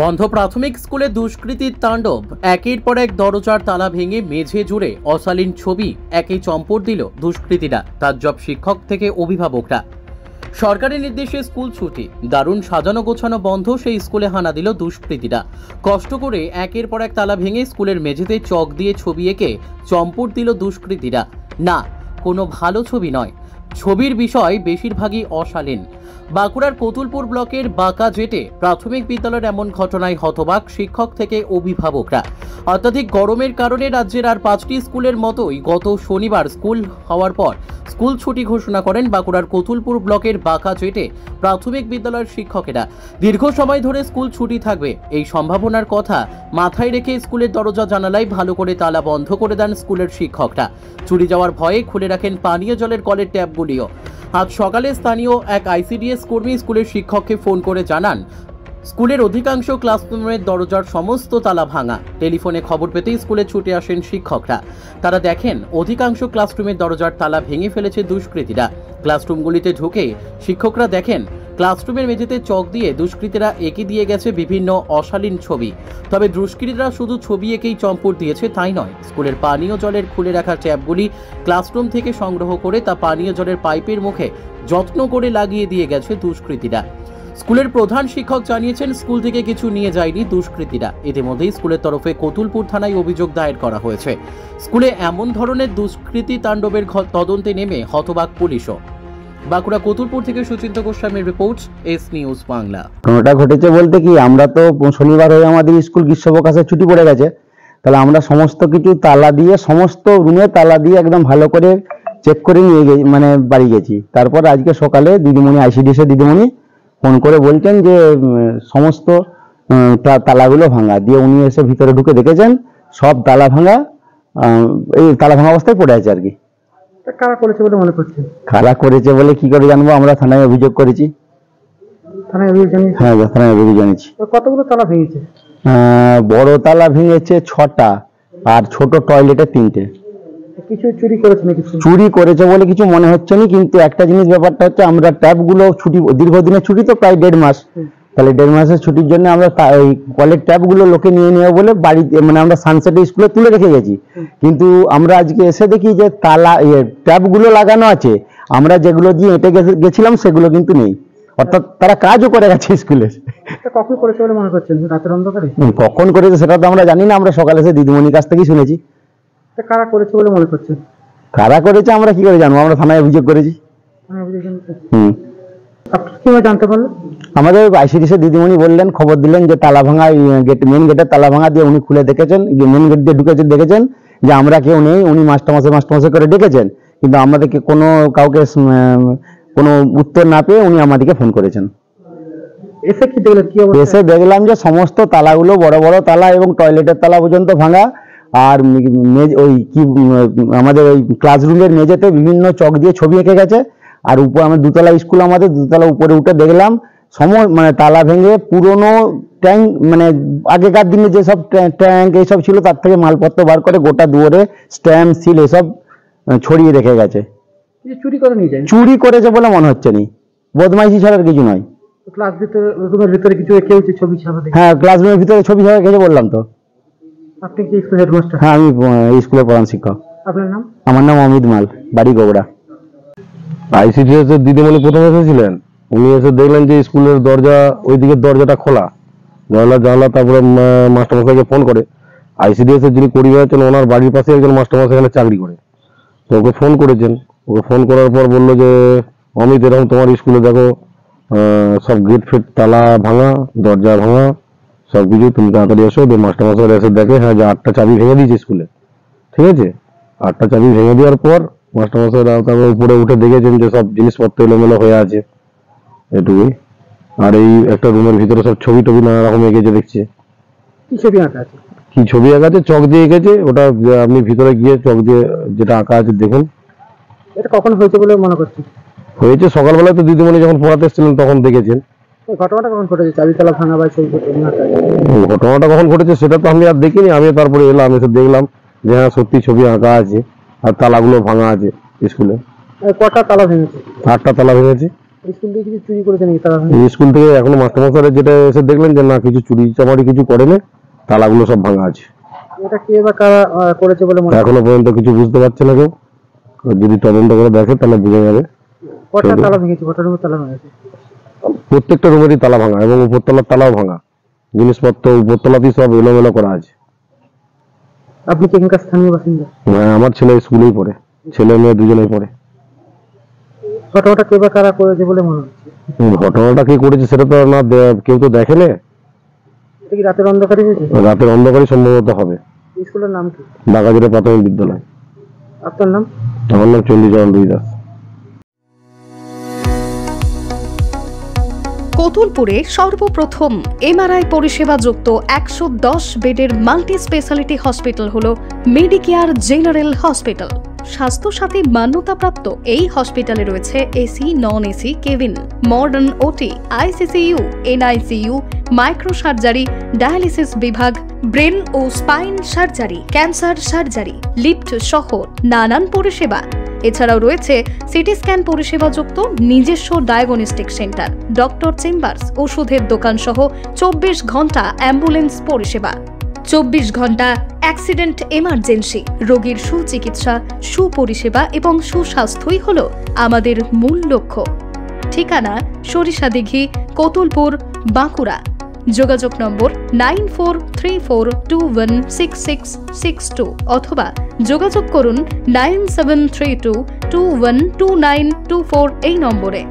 বন্ধ প্রাথমিক স্কুলে দুষ্কৃতীর তাণ্ডব। একের পর এক দরজার তালা ভেঙে মেঝে জুড়ে অশালীন ছবি একে চম্পট দিল দুষ্কৃতীরা। তাজ্জব শিক্ষক থেকে অভিভাবকরা। সরকারি নির্দেশে স্কুল ছুটি, দারুণ সাজানো গোছানো বন্ধ সেই স্কুলে হানা দিল দুষ্কৃতীরা। কষ্ট করে একের পর এক তালা ভেঙে স্কুলের মেঝেতে চক দিয়ে ছবি এঁকে চম্পট দিল দুষ্কৃতীরা। না, কোনো ভালো ছবি নয়, ছবির বিষয় বেশিরভাগই অশালীন। বাঁকুড়ার কতুলপুর ব্লকের বাঁকা জেটে প্রাথমিক বিদ্যালয়ের এমন ঘটনায় হতবাক শিক্ষক থেকে অভিভাবকরা। অত্যাধিক গরমের কারণে রাজ্যের আর 5টি স্কুলের মতোই গত শনিবার স্কুল হওয়ার পর স্কুল ছুটি ঘোষণা করেন বাঁকুড়ার কতুলপুর ব্লকের বাঁকা জেটে প্রাথমিক বিদ্যালয়ের শিক্ষকেরা। দীর্ঘ সময় ধরে স্কুল ছুটি থাকবে এই সম্ভাবনার কথা মাথায় রেখে স্কুলের দরজা জানালায় ভালো করে তালা বন্ধ করে দেন স্কুলের শিক্ষকরা। চুরি যাওয়ার ভয়ে খুলে রাখেন পানীয় জলের কলের ট্যাপগুলিও। আজ সকালে স্থানীয় এক আইসিডিএস কর্মী স্কুলের শিক্ষককে ফোন করে জানান স্কুলের অধিকাংশ ক্লাসরুমের দরজার সমস্ত তালা ভাঙা। টেলিফোনে খবর পেতেই স্কুলে ছুটে আসেন শিক্ষকরা। তারা দেখেন অধিকাংশ ক্লাসরুমের দরজার তালা ভেঙে ফেলেছে দুষ্কৃতীরা। ক্লাসরুমগুলিতে ঢুকে শিক্ষকরা দেখেন ক্লাসরুমের মেঝেতে চক দিয়ে দুষ্কৃতীরা এঁকে দিয়ে গেছে বিভিন্ন অশালীন ছবি। তবে দুষ্কৃতীরা শুধু ছবি এঁকেই চম্পট দিয়েছে তাই নয়, স্কুলের পানীয় জলের খুলে রাখা ট্যাপগুলি ক্লাসরুম থেকে সংগ্রহ করে তা পানীয় জলের পাইপের মুখে যত্ন করে লাগিয়ে দিয়ে গেছে দুষ্কৃতীরা। স্কুলের প্রধান শিক্ষক জানিয়েছেন স্কুল থেকে কিছু নিয়ে যায়নি দুষ্কৃতীরা। ইতিমধ্যেই স্কুলের তরফে কতুলপুর থানায় অভিযোগ দায়ের করা হয়েছে। স্কুলে এমন ধরনের দুষ্কৃতী তাণ্ডবের তদন্তে নেমে হতবাক পুলিশও। বাঁকুড়া কতুলপুর থেকে সুচিন্ত গোস্বামীর রিপোর্ট, এস নিউজ বাংলা। ঘটনাটা ঘটেছে বলতে কি, আমরা তো শনিবার হয়ে আমাদের স্কুল গ্রীষ্মাবকাশে ছুটি পড়ে গেছে। তাহলে আমরা সমস্ত কিছু তালা দিয়ে, সমস্ত রুমে তালা দিয়ে একদম ভালো করে চেক করে নিয়ে গেছি, মানে বাড়ি গেছি। তারপর আজকে সকালে দিদিমণি, আইসিডিএস দিদিমণি ফোন করে বলছেন যে সমস্ত তালাগুলো ভাঙা। দিয়ে উনি এসে ভিতরে ঢুকে দেখেছেন সব তালা ভাঙা, এই তালা ভাঙা অবস্থায় পড়ে আছে আর কি। কারা করেছে বলে মনে করছেন? কারা করেছে বলে কি করে জানবো, আমরা থানায় অভিযোগ করেছি। থানায় অভিযোগ জানিয়েছি? হ্যাঁ, থানায় অভিযোগ জানিয়েছি। কতগুলো তালা ভেঙেছে? বড় তালা ভেঙেছে 6টা, আর ছোট টয়লেটে 3টে। কিছু চুরি করেছে নাকি? চুরি করেছে বলে কিছু মনে হচ্ছে না, কিন্তু একটা জিনিস ব্যাপারটা হচ্ছে আমরা ট্যাপগুলো ছুটি, দীর্ঘদিনের ছুটি তো প্রায় 1.5 মাস, তাহলে 1.5 মাসের ছুটির জন্য আমরা ওই কলের ট্যাপগুলো লোকে নিয়ে নেবে বলে বাড়িতে, মানে আমরা সানসেটে স্কুলে তুলে রেখে গেছি। কিন্তু আমরা আজকে এসে দেখি যে তালা ট্যাপগুলো লাগানো আছে, আমরা যেগুলো দিয়ে এঁটে গেছিলাম সেগুলো কিন্তু নেই। অর্থাৎ তারা কাজও করে গেছে স্কুলে। কখন করেছে বলে মনে করছেন? রাতের অন্ধকারে? কখন করেছে সেটা তো আমরা জানি না, আমরা সকালে এসে দিদিমণির কাছ থেকেই শুনেছি। কারা করেছে বলে মনে করছেন? কারা করেছে আমরা কি করে জানবো, আমরা থানায় অভিযোগ করেছি। কিভাবে জানতে পারলেন? আমাদের আইসিডিএস দিদিমণি বললেন, খবর দিলেন যে তালা ভাঙা, গেট, মেন গেটের তালা ভাঙা দিয়ে উনি খুলে দেখেছেন, মেন গেট দিয়ে ঢুকেছেন, দেখেছেন যে আমরা কেউ নেই। উনি মাস্টারমশাই করে ডেকেছেন, কিন্তু আমাদেরকে কাউকে কোনো উত্তর না পেয়ে উনি আমাদেরকে ফোন করেছেন। এসে কি দেখলেন? কি অবস্থা? এসে দেখলাম যে সমস্ত তালাগুলো, বড় বড় তালা এবং টয়লেটের তালা পর্যন্ত ভাঙা। আর ওই কি আমাদের ওই ক্লাসরুমের মেঝেতে বিভিন্ন চক দিয়ে ছবি এঁকে গেছে। আর উপর আমার দুতলা স্কুল, আমাদের দুতলা উপরে উঠে দেখলাম মানে তালা ভেঙে পুরনো ট্যাঙ্ক, মানে আগেকার দিনে যেসব ট্যাঙ্ক এইসব ছিল তার থেকে মালপত্র বার করে গোটা দুয়ারে স্ট্যাম্প, সিল এসব ছড়িয়ে রেখে গেছে। চুরি করে নিয়ে যায়? চুরি করেছে বলে মনে হচ্ছে নি, বদমাইশি ছাড়া আর কিছু নয়। ক্লাস রুমের ভিতরে কিছু এঁকেছে ছবি ছাড়া? হ্যাঁ, ক্লাসরুমের ভিতরে ছবি ছাড়া গেছে বললাম তো। আপনি কি স্কুল হেডমাস্টার? হ্যাঁ, আমি স্কুলের প্রধান শিক্ষক। আপনার নাম? আমার নাম অমিত মাল, বাড়ি গোবড়া। আইসিডিএস এর দিদিমণি প্রথমে এসেছিলেন, উনি এসে দেখলেন যে স্কুলের দরজা, ওই দিকের দরজাটা খোলা, জানলা। তারপরে মাস্টারমশাইকে ফোন করে। আইসিডিএস এর যিনি পরিবার আছেন ওনার বাড়ির পাশে একজন মাস্টারমশাই এখানে চাকরি করে, তো ওকে ফোন করেছেন। ওকে ফোন করার পর বললো যে অমিত, এরকম তোমার স্কুলে দেখো সব গেট ফেট তালা ভাঙা, দরজা ভাঙা, সব কিছু, তুমি তাড়াতাড়ি এসো। মাস্টারমশাই এসে দেখে হ্যাঁ যে 8টা চাবি ভেঙে দিয়েছে স্কুলে। ঠিক আছে, 8টা চাবি ভেঙে দেওয়ার পর মাস্টারমশাইরা তারপর উপরে উঠে দেখেছেন যে সব জিনিসপত্র এলোমেলো হয়ে আছে, এটুকুই। আর এই একটা রুমের ভিতরে সব ছবি টবি নানা রকম এঁকেছে দেখছে। কি ছবি আঁকা আছে? কি ছবি আঁকা আছে? চক দিয়ে এঁকেছে। ওটা আপনি ভিতরে গিয়ে চক দিয়ে যেটা আঁকা আছে দেখুন। এটা কখন হয়েছে বলে মনে করছেন? হয়েছে সকালবেলা, তো দিদিমণি যখন পড়াতে এসেছিলেন তখন দেখেছেন। ঘটনাটা কখন ঘটেছে? চাবি তালা ভাঙা বা ছবি? ঘটনাটা কখন ঘটেছে সেটা তো আমি আর দেখিনি। আমি তারপরে এলাম, এসে দেখলাম যে হ্যাঁ সত্যি ছবি আঁকা আছে আর তালাগুলো ভাঙা আছে স্কুলে। কটা তালা ভেঙেছে? 8টা তালা ভেঙেছে। স্কুল থেকে কিছু চুরি করেছে নাকি তালা ভাঙা? এই স্কুল থেকে এখনো মাস্টারমশাইরা যেটা এসে দেখলেন যে না কিছু চুরি চামারি কিছু করেনি, তালাগুলো সব ভাঙা আছে। এটা কে বা কারা করেছে বলে মনে হয়? এখনো পর্যন্ত কিছু বুঝতে পারছে না কেউ, যদি তদন্ত করে দেখে তাহলে বুঝে যাবে। কটা তালা ভেঙেছে, কটা রুমের তালা ভেঙেছে? প্রত্যেকটা রুমেরই তালা ভাঙা এবং উপরতলার তালাও ভাঙা, জিনিসপত্র উপরতলাতেই সব এলোমেলো করা আছে। আপনি কি এখানকার স্থানীয় বাসিন্দা? হ্যাঁ, আমার ছেলে স্কুলেই পড়ে, ছেলে মেয়ে দুজনেই পড়ে। ঘটনাটা কে বা কারা করেছে বলে মনে হচ্ছে? ঘটনাটা কি করেছে সেটা তো না কেউ তো দেখেনি, এটা কি রাতের অন্ধকারে হয়েছে? রাতের অন্ধকারই সম্ভবত হবে। স্কুলের নাম কি? বাগাজের প্রাথমিক বিদ্যালয়। আপনার নাম? আমার নাম চণ্ডীচরণ রুই দাস। কতুলপুরে সর্বপ্রথম এমআরআই পরিষেবা যুক্ত 110 বেডের মাল্টি স্পেশালিটি হসপিটাল হলো মেডিকেয়ার জেনারেল হসপিটাল। স্বাস্থ্যসাথী মান্যতাপ্রাপ্ত এই হসপিটালে রয়েছে AC, non AC cabin, modern OT, ICCU, NICU, micro surgery, dialysis বিভাগ, ব্রেন ও spine surgery, cancer surgery, lift সহ নানান পরিষেবা। এছাড়াও রয়েছে সিটি স্ক্যান পরিষেবা যুক্ত নিজস্ব ডায়াগনস্টিক সেন্টার, ডক্টর চেম্বার্স, ওষুধের দোকান সহ 24 ঘন্টা অ্যাম্বুলেন্স পরিষেবা। 24 ঘন্টা অ্যাক্সিডেন্ট এমার্জেন্সি, রোগীর সুচিকিৎসা, সুপরিষেবা এবং সুস্বাস্থ্যই হলো আমাদের মূল লক্ষ্য। ঠিকানা সরিষাদিঘি, কতুলপুর, বাঁকুড়া। যোগাযোগ নম্বর 9434216662 অথবা যোগাযোগ করুন 9732212924 এই নম্বরে।